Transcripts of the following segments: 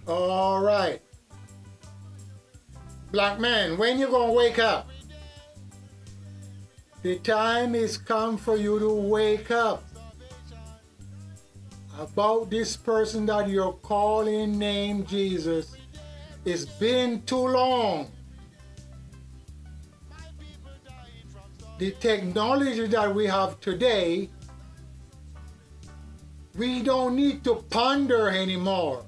All right. Black man, when you gonna wake up? The time is come for you to wake up. About this person that you're calling named Jesus. It's been too long. The technology that we have today, we don't need to ponder anymore.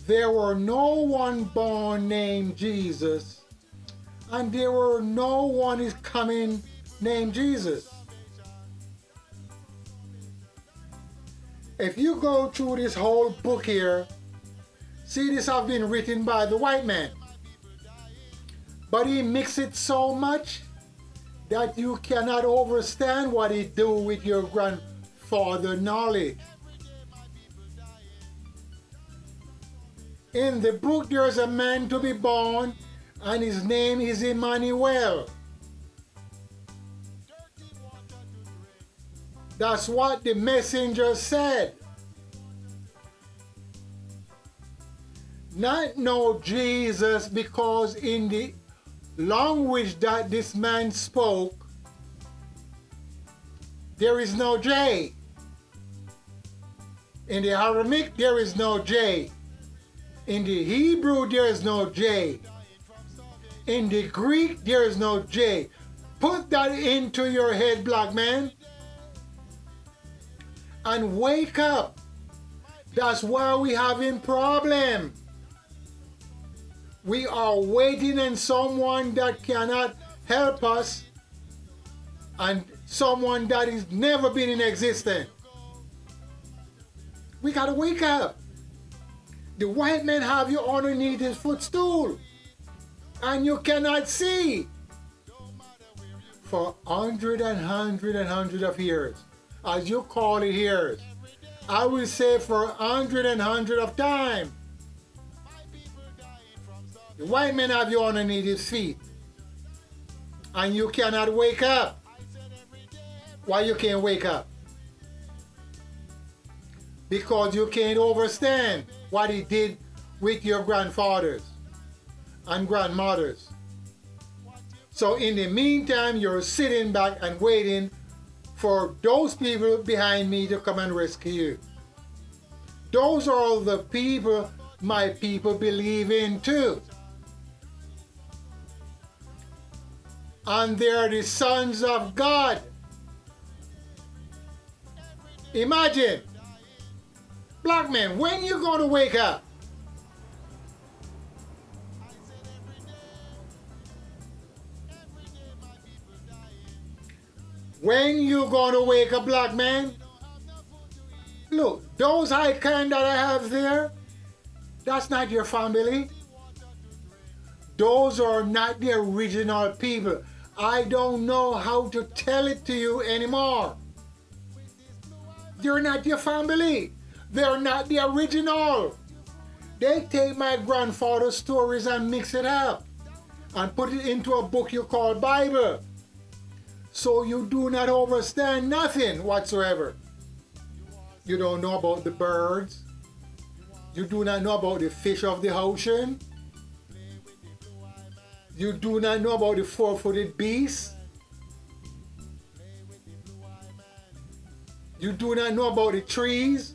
There were no one born named Jesus, and there were no one is coming named Jesus. If you go through this whole book here, see, this have been written by the white man. But he mix it so much that you cannot understand what he do with your grandfather knowledge. In the book there is a man to be born, and his name is Emmanuel. That's what the messenger said. Not know Jesus because in the language that this man spoke, there is no J. In the Aramaic, there is no J. In the Hebrew, there is no J. In the Greek, there is no J. Put that into your head, black man, and wake up. That's why we having problem. We are waiting on someone that cannot help us, and someone that has never been in existence. We gotta wake up. The white man have you underneath his footstool, and you cannot see for hundred of years, as you call it years. I will say for hundred of time. The white man have you underneath his feet, and you cannot wake up. Why you can't wake up? Because you can't understand what he did with your grandfathers and grandmothers. So in the meantime, you're sitting back and waiting for those people behind me to come and rescue you. Those are all the people my people believe in too. And they are the sons of God. Imagine, black man, when you going to wake up? When you going to wake up, black man? Look, those icons that I have there, that's not your family. Those are not the original people. I don't know how to tell it to you anymore. They're not your family. They're not the original. They take my grandfather's stories and mix it up and put it into a book you call Bible. So you do not understand nothing whatsoever. You don't know about the birds. You do not know about the fish of the ocean. You do not know about the four-footed beasts. You do not know about the trees.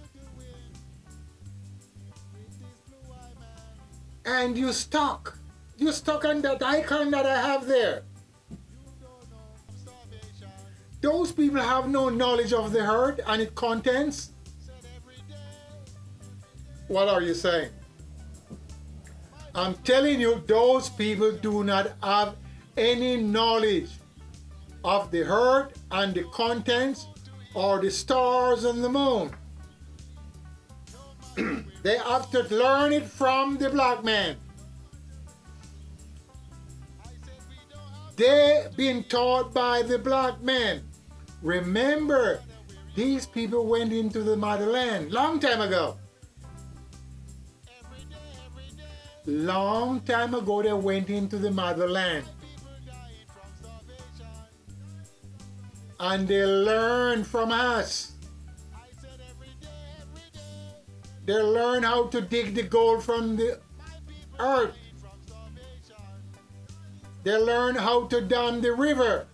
And you stuck. You're stuck on that icon that I have there. Those people have no knowledge of the earth and its contents. What are you saying? I'm telling you, those people do not have any knowledge of the earth and the contents or the stars and the moon. They have to learn it from the black man. They've been taught by the black man. Remember, these people went into the motherland long time ago. Long time ago they went into the motherland. And they learned from us. They learn how to dig the gold from the earth. They learn how to dam the river.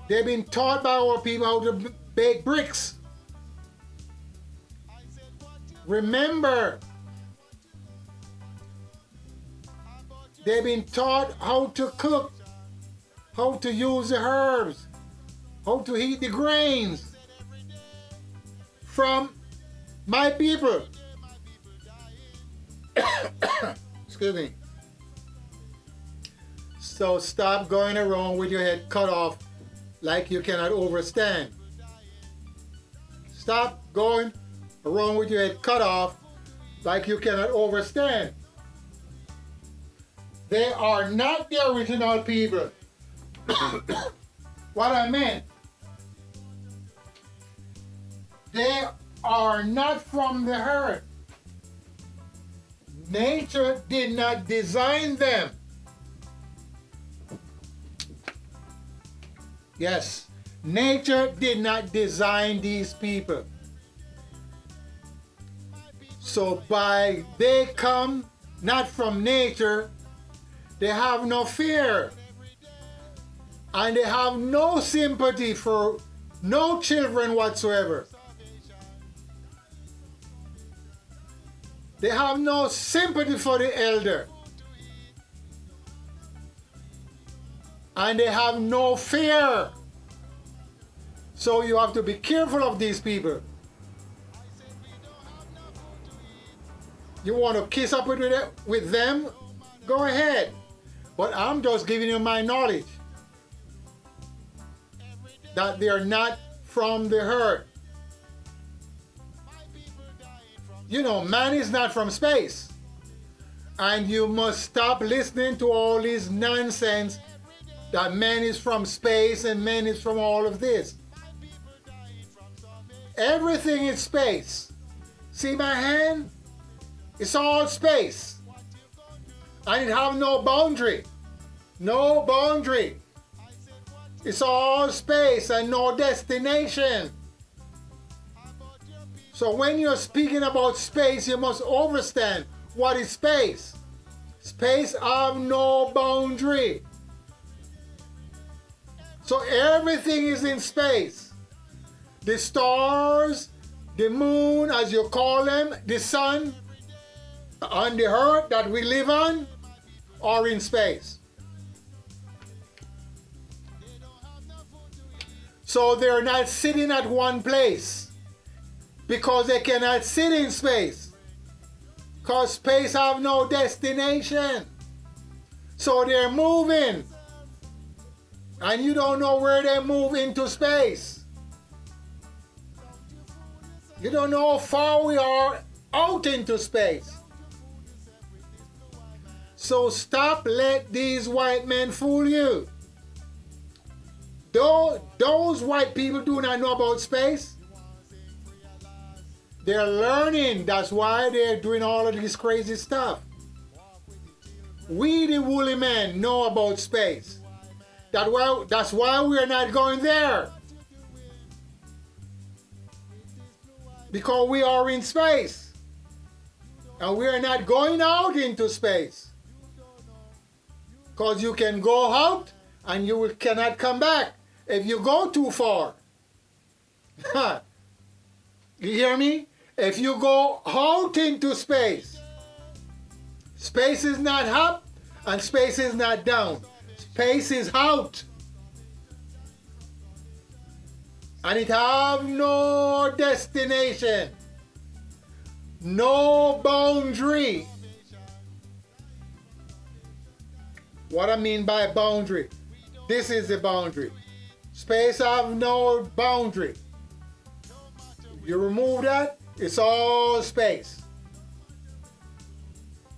They've been taught by our people how to bake bricks. Remember, they've been taught how to cook, how to use the herbs, how to heat the grains from my people. Excuse me. So stop going around with your head cut off like you cannot overstand. Stop going around with your head cut off like you cannot overstand. They are not the original people. What I meant, they are not from the earth. Nature did not design them. Yes, nature did not design these people. So by they come not from nature, they have no fear. And they have no sympathy for no children whatsoever. They have no sympathy for the elder. And they have no fear. So you have to be careful of these people. You want to kiss up with them? Go ahead. But I'm just giving you my knowledge. That they are not from the earth. You know, man is not from space. And you must stop listening to all this nonsense that man is from space and man is from all of this. Everything is space. See my hand? It's all space. And it have no boundary. No boundary. It's all space and no destination. So when you're speaking about space, you must understand what is space. Space have no boundary. So everything is in space. The stars, the moon, as you call them, the sun, on the earth that we live on, are in space. So they're not sitting at one place because they cannot sit in space. Because space have no destination. So they're moving. And you don't know where they move into space. You don't know how far we are out into space. So stop let these white men fool you. Those white people do not know about space. They're learning. That's why they're doing all of this crazy stuff. We, the woolly men, know about space. That's why we're not going there. Because we are in space. And we are not going out into space. Because you can go out and you cannot come back if you go too far. You hear me? If you go out into space, space is not up and space is not down. Space is out. And it have no destination, no boundary. What I mean by boundary, this is the boundary. Space have no boundary. You remove that, it's all space.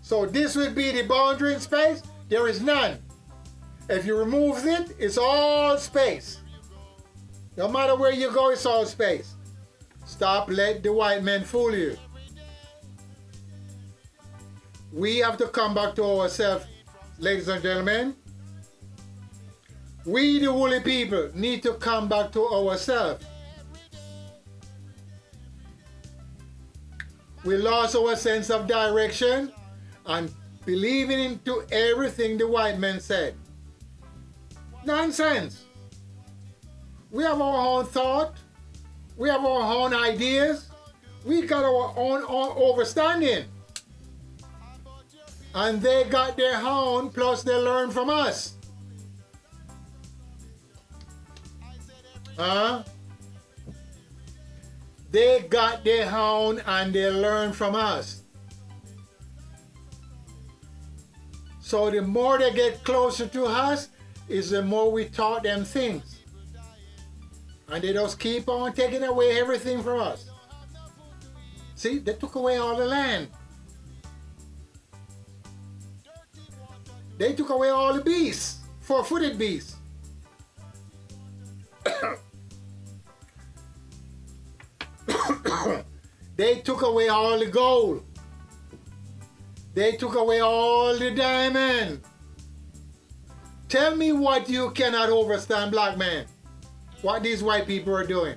So this would be the boundary in space. There is none. If you remove it, it's all space. No matter where you go, it's all space. Stop let the white men fool you. We have to come back to ourselves, ladies and gentlemen. We, the woolly people, need to come back to ourselves. We lost our sense of direction and believing into everything the white man said. Nonsense. We have our own thought. We have our own ideas. We got our own understanding. And they got their own, plus they learn from us. Huh? They got their own and they learn from us. So the more they get closer to us, is the more we taught them things. And they just keep on taking away everything from us. See, they took away all the land. They took away all the beasts, four-footed beasts. They took away all the gold. They took away all the diamond. Tell me what you cannot understand, black man. What these white people are doing.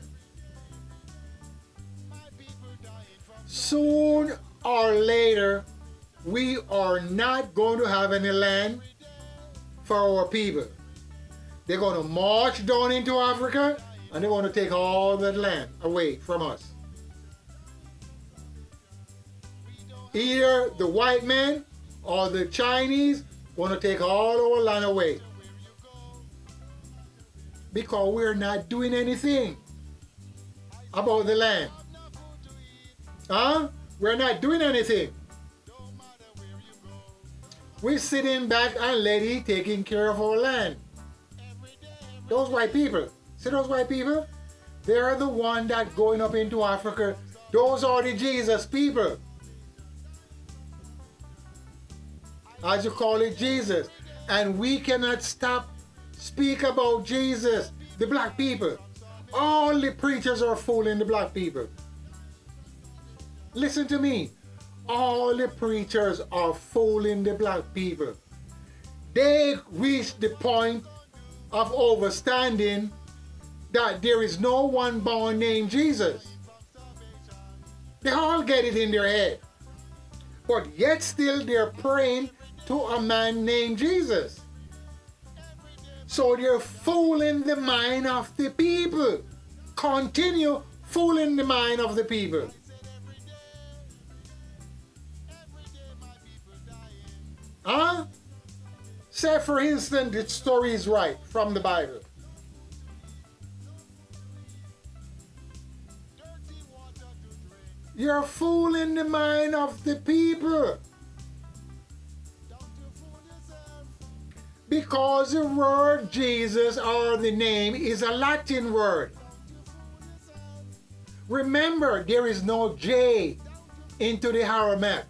Soon or later, we are not going to have any land for our people. They're going to march down into Africa and they're going to take all that land away from us. Either the white men or the Chinese want to take all our land away. Because we're not doing anything about the land. Huh? We're not doing anything. We're sitting back and letting taking care of our land. Those white people, see those white people? They're the one that going up into Africa. Those are the Jesus people. As you call it, Jesus. And we cannot stop speak about Jesus, the black people. All the preachers are fooling the black people. Listen to me. All the preachers are fooling the black people. They reach the point of understanding that there is no one born named Jesus. They all get it in their head. But yet still they're praying to a man named Jesus. So they're fooling the mind of the people. Continue fooling the mind of the people. Huh? Say for instance the story is right from the Bible. You're fooling the mind of the people. Because the word Jesus or the name is a Latin word. Remember, there is no J into the Aramaic.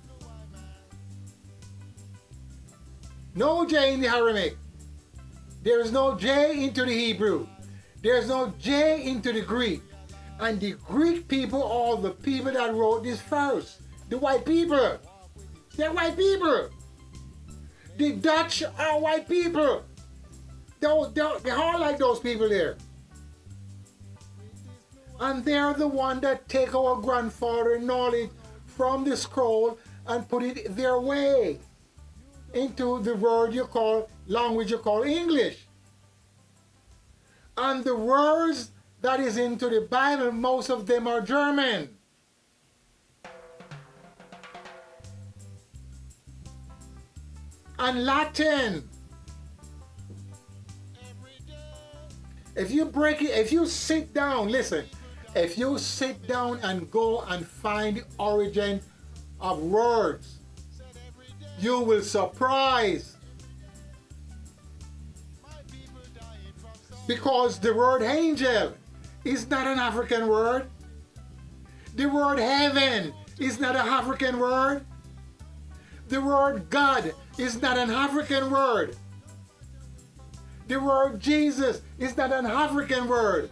No J in the Aramaic. There is no J into the Hebrew. There is no J into the Greek. And the Greek people are the people that wrote this first. The white people. They're white people. The Dutch are white people. They're all like those people there. And they're the one that take our grandfather knowledge from the scroll and put it their way into the word you call, language you call English. And the words that is into the Bible, most of them are German. And Latin. If you break it, if you sit down, listen, if you sit down and go and find the origin of words, you will surprise. Because the word angel is not an African word. The word heaven is not an African word. The word God is not an African word. The word Jesus is not an African word.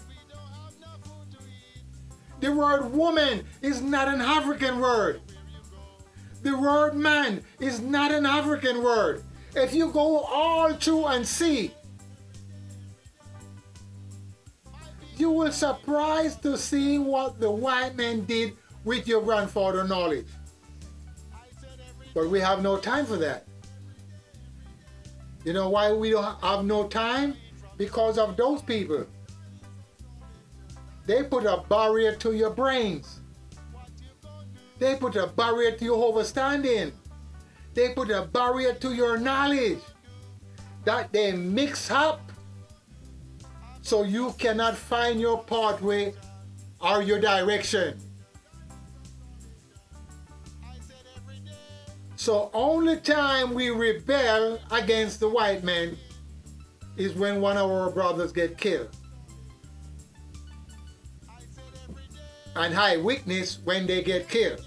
The word woman is not an African word. The word man is not an African word. If you go all through and see, you will surprised to see what the white man did with your grandfather knowledge. But we have no time for that. You know why we don't have no time? Because of those people. They put a barrier to your brains. They put a barrier to your understanding. They put a barrier to your knowledge that they mix up so you cannot find your pathway or your direction. So only time we rebel against the white man is when one of our brothers get killed. And high witness when they get killed.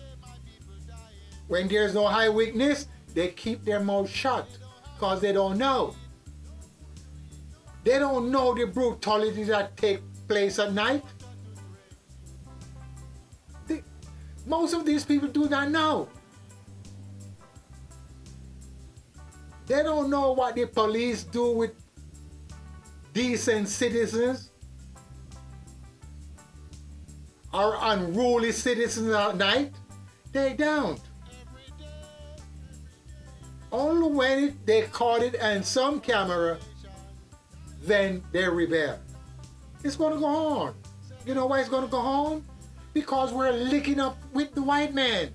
When there's no high witness, they keep their mouth shut because they don't know. They don't know the brutality that take place at night. Most of these people do not know. They don't know what the police do with decent citizens or unruly citizens at night. They don't. Only when they caught it on some camera, then they rebel. It's going to go on. You know why it's going to go on? Because we're licking up with the white man.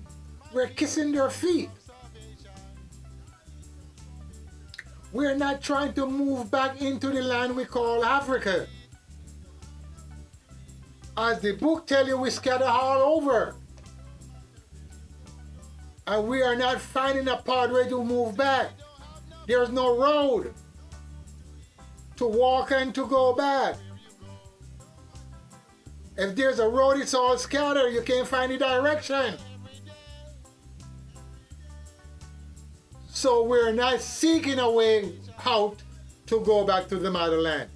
We're kissing their feet. We're not trying to move back into the land we call Africa. As the book tells you, we scatter all over. And we are not finding a pathway to move back. There's no road to walk and to go back. If there's a road, it's all scattered. You can't find the direction. So we're not seeking a way out to go back to the motherland.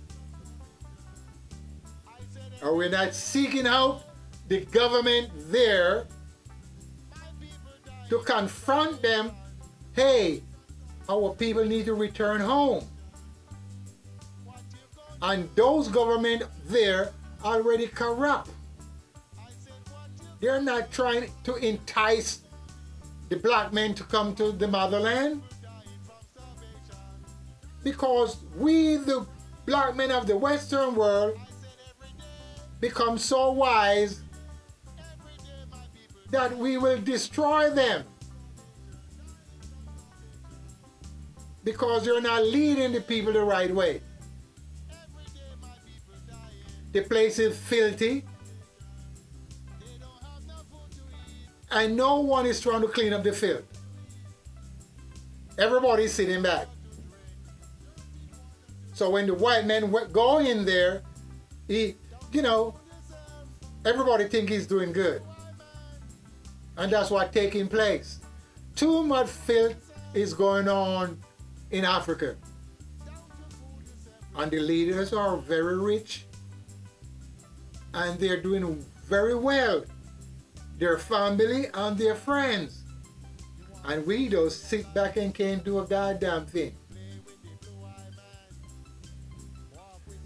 Or we're not seeking out the government there to confront them. Hey, our people need to return home. And those government there already corrupt. They're not trying to entice the black men to come to the motherland. Because we, the black men of the Western world, become so wise that we will destroy them. Because they're not leading the people the right way. The place is filthy. And no one is trying to clean up the filth. Everybody's sitting back. So when the white men go in there, everybody think he's doing good. And that's what's taking place. Too much filth is going on in Africa. And the leaders are very rich. And they're doing very well. Their family and their friends. And we just sit back and can't do a goddamn thing.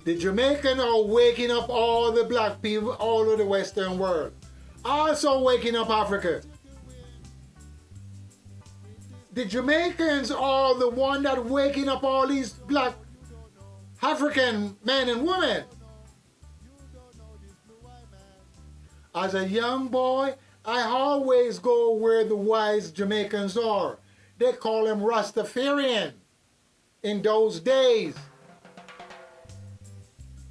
The Jamaicans are waking up all the black people all over the Western world. Also waking up Africa. The Jamaicans are the one that waking up all these black African men and women. As a young boy, I always go where the wise Jamaicans are. They call them Rastafarian in those days.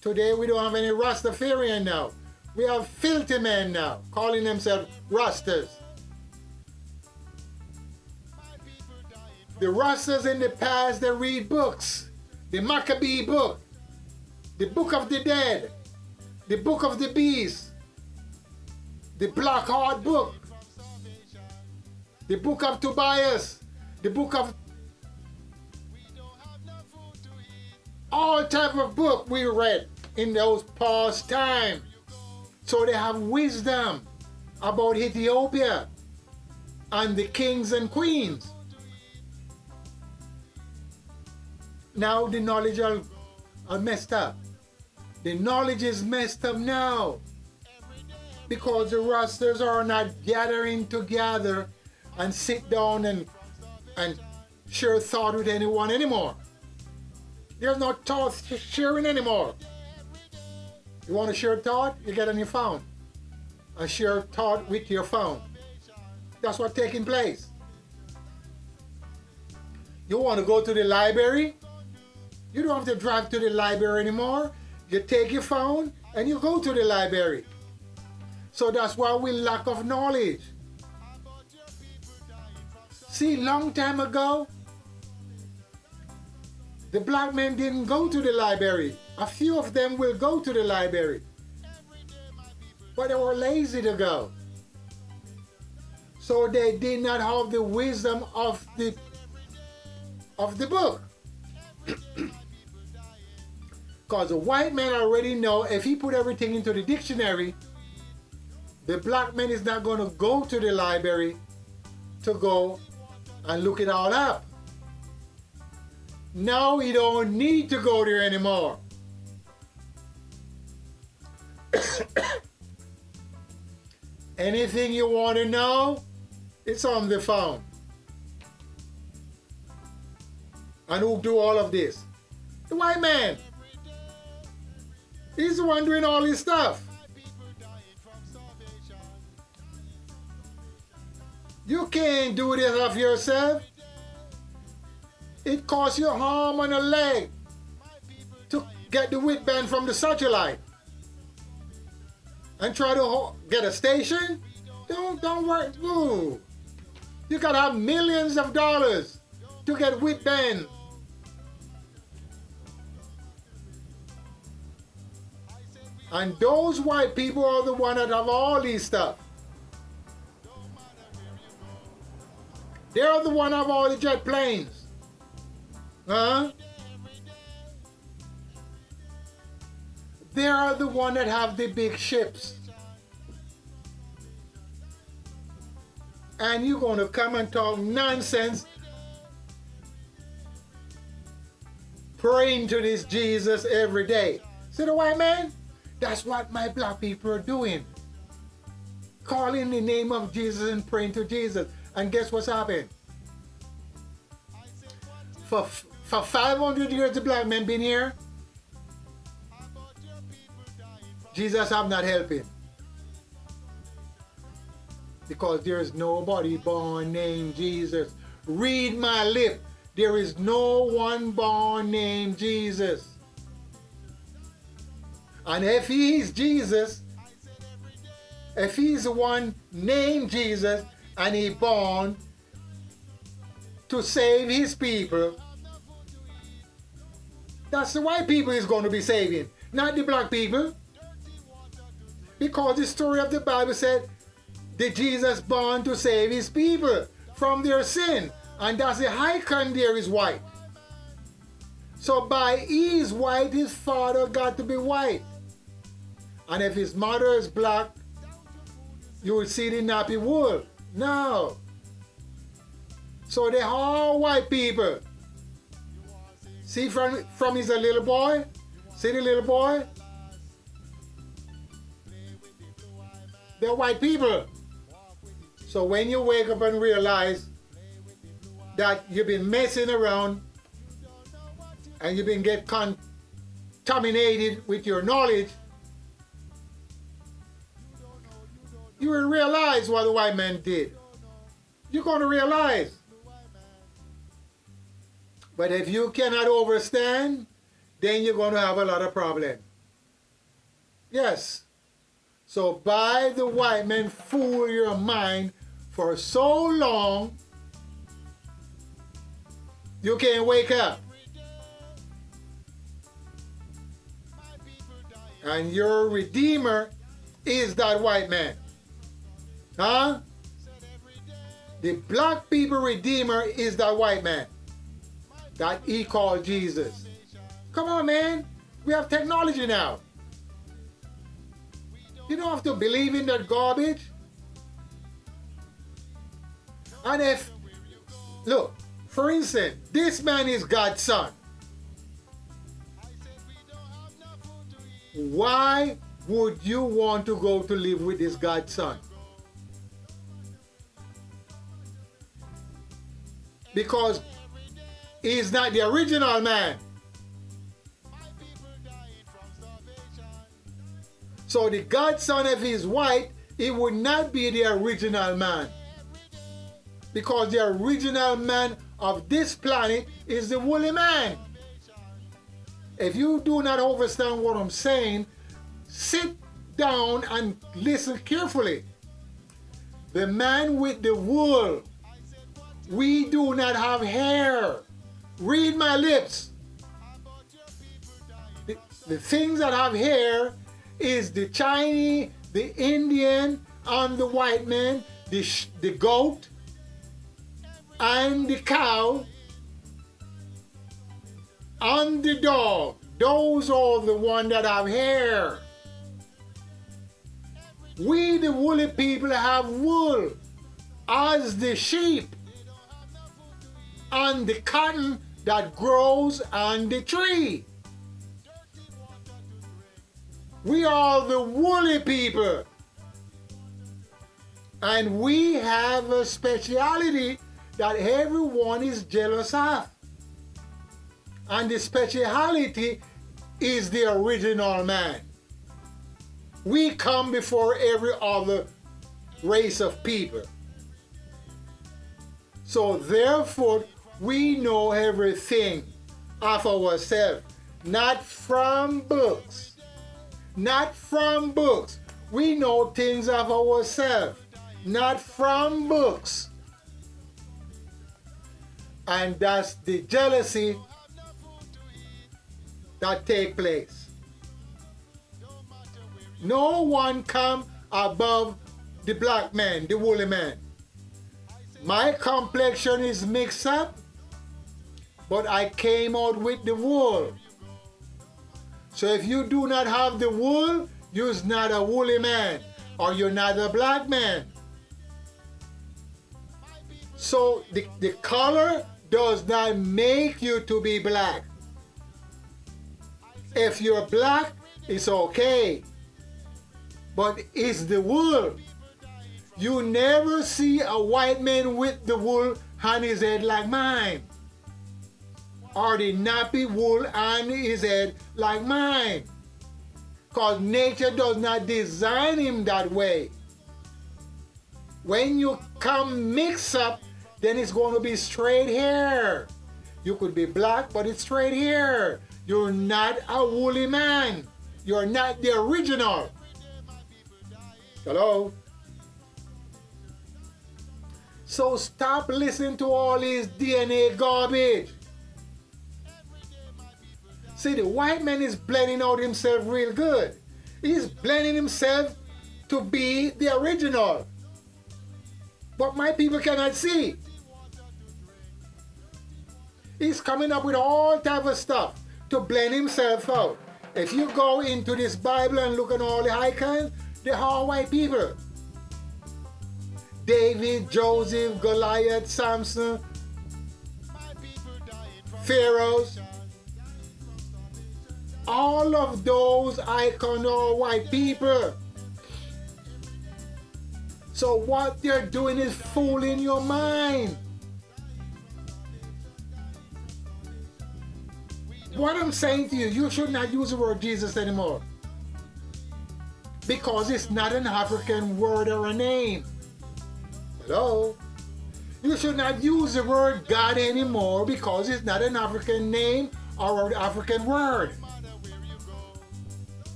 Today we don't have any Rastafarian now. We have filthy men now, calling themselves Rastas. The Rastas in the past, they read books. The Maccabee book, the Book of the Dead, the Book of the Beast, the Black Heart book, the Book of Tobias, the Book of all type of book we read in those past time. So they have wisdom about Ethiopia and the kings and queens. Now the knowledge are messed up. The knowledge is messed up now. Because the Rastas are not gathering together and sit down and and share thought with anyone anymore. There's no thought sharing anymore. You want to share thought? You get on your phone and share thought with your phone. That's what's taking place. You want to go to the library? You don't have to drive to the library anymore. You take your phone and you go to the library. So that's why we lack of knowledge. See, long time ago, the black men didn't go to the library. A few of them will go to the library. But they were lazy to go. So they did not have the wisdom of the book. Because the white man already know if he put everything into the dictionary, the black man is not going to go to the library to go and look it all up. Now he don't need to go there anymore. Anything you want to know, it's on the phone. And who do all of this? The white man. He's the one doing all this stuff. You can't do this of yourself. It costs you an arm and a leg to get the wristband from the satellite. And try to get a station? Don't worry. Ooh. You gotta have millions of dollars to get wristband. And those white people are the ones that have all these stuff. They're the one that have all the jet planes. Huh? They are the one that have the big ships. And you're going to come and talk nonsense praying to this Jesus every day. See the white man? That's what my black people are doing. Calling the name of Jesus and praying to Jesus. And guess what's happened? For 500 years the black men been here. Jesus have not helped him. Because there is nobody born named Jesus. Read my lip. There is no one born named Jesus. And if he is Jesus, if he's the one named Jesus and he born to save his people, that's the white people he's going to be saving, not the black people. Because the story of the Bible said that Jesus born to save his people from their sin. And that's the icon there is white. So by he is white, his father got to be white. And if his mother is black, you will see the nappy wool. No. So they're all white people. See from he's a little boy? See the little boy? They're white people. So when you wake up and realize that you've been messing around and you've been get contaminated with your knowledge, you will realize what the white man did. You're going to realize. But if you cannot understand, then you're going to have a lot of problems. Yes. So by the white man fool your mind for so long, you can't wake up. And your redeemer is that white man. Huh? The black people redeemer is that white man that he called Jesus. Come on, man. We have technology now. You don't have to believe in that garbage. And if, look, for instance, this man is God's son. Why would you want to go to live with this God's son? because he's not the original man. So the godson, if he's white, he would not be the original man, because the original man of this planet is the woolly man. If you do not understand what I'm saying, sit down and listen carefully. The man with the wool, we do not have hair. Read my lips. The things that have hair is the Chinese, the Indian, and the white man, the goat, and the cow, and the dog. Those are the ones that have hair. We, the woolly people, have wool, as the sheep, and the cotton that grows on the tree. We are the woolly people, and we have a speciality that everyone is jealous of. And the speciality is the original man. We come before every other race of people. So therefore, we know everything of ourselves, not from books. Not from books. We know things of ourselves, not from books. And that's the jealousy that take place. No one come above the black man, the woolly man. My complexion is mixed up, but I came out with the wool. So if you do not have the wool, you're not a woolly man, or you're not a black man. So the color does not make you to be black. If you're black, it's okay. But it's the wool. You never see a white man with the wool on his head like mine, or the nappy wool on his head like mine, because nature does not design him that way. When you come mix up, then it's going to be straight hair. You could be black, but it's straight hair. You're not a woolly man. You're not the original. Hello? So stop listening to all this DNA garbage. See, the white man is blending out himself real good. He's blending himself to be the original. But my people cannot see. He's coming up with all type of stuff to blend himself out. If you go into this Bible and look at all the icons, they're all white people. David, Joseph, Goliath, Samson, Pharaohs. All of those icons are white people. So what they're doing is fooling your mind. What I'm saying to you, you should not use the word Jesus anymore, because it's not an African word or a name. Hello? You should not use the word God anymore, because it's not an African name or an African word.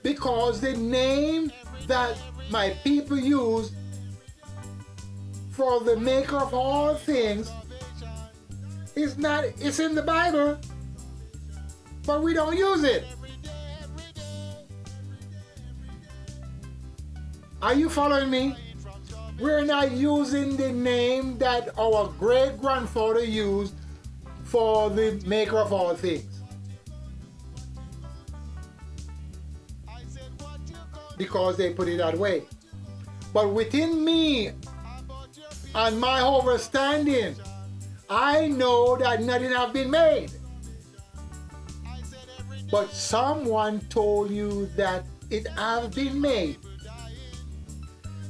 Because the name that my people use for the maker of all things is not, it's in the Bible, but we don't use it. Are you following me? We're not using the name that our great grandfather used for the maker of all things, because they put it that way. But within me and my understanding, I know that nothing has been made. But someone told you that it has been made.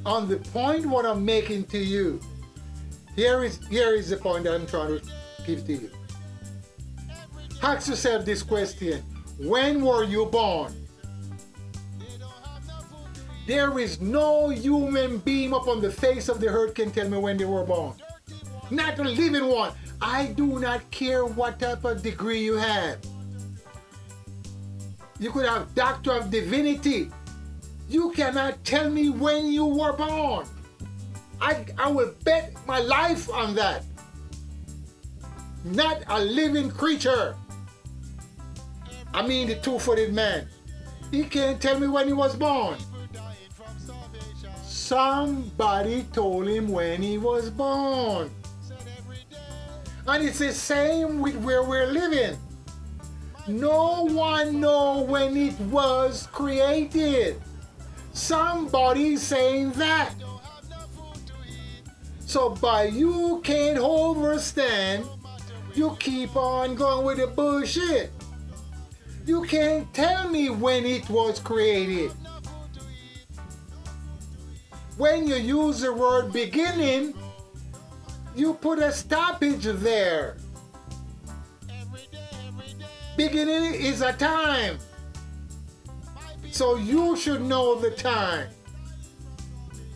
On the point what I'm making to you, Here is the point that I'm trying to give to you. Ask yourself this question. When were you born? There is no human being upon the face of the earth can tell me when they were born. Not a living one. I do not care what type of degree you have. You could have Doctor of Divinity. You cannot tell me when you were born. I will bet my life on that. Not a living creature. I mean the two-footed man. He can't tell me when he was born. Somebody told him when he was born. And it's the same with where we're living. No one knows when it was created. Somebody's saying that. So by you can't overstand, you keep on going with the bullshit. You can't tell me when it was created. When you use the word beginning, you put a stoppage there. Beginning is a time. So you should know the time.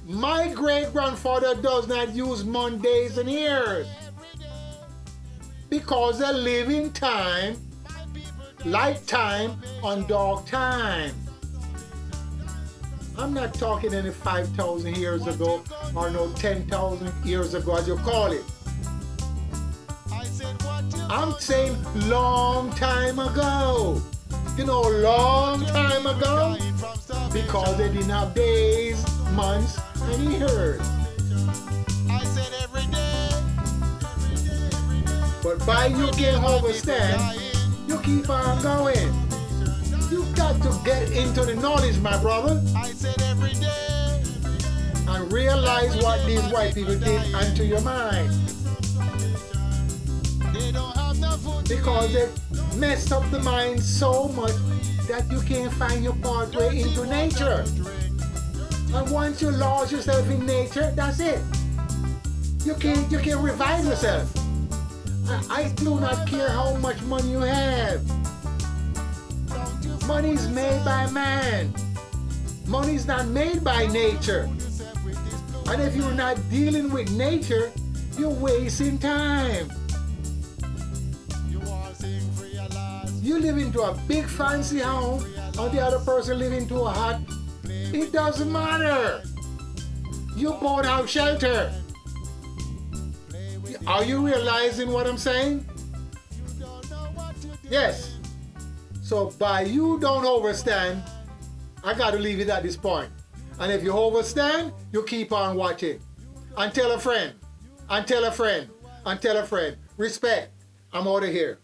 My great-grandfather does not use Mondays and years because they live in time, light time, on dark time. I'm not talking any 5,000 years ago or no 10,000 years ago as you call it. I'm saying long time ago. You know, long time ago, because they didn't have days, months, and years. But by you can't understand, you keep on going. You got to get into the knowledge, my brother, and realize what these white people did unto your mind. Because they messed up the mind so much that you can't find your pathway into nature. And once you lose yourself in nature, that's it. You can't revive yourself. I do not care how much money you have. Money is made by man. Money is not made by nature. And if you're not dealing with nature, you're wasting time. You live into a big fancy home, or the other person live into a hut. It doesn't matter. You both have shelter. Are you realizing what I'm saying? Yes. So by you don't overstand, I got to leave it at this point. And if you overstand, you keep on watching. And tell a friend. And tell a friend. And tell a friend. Respect. I'm out of here.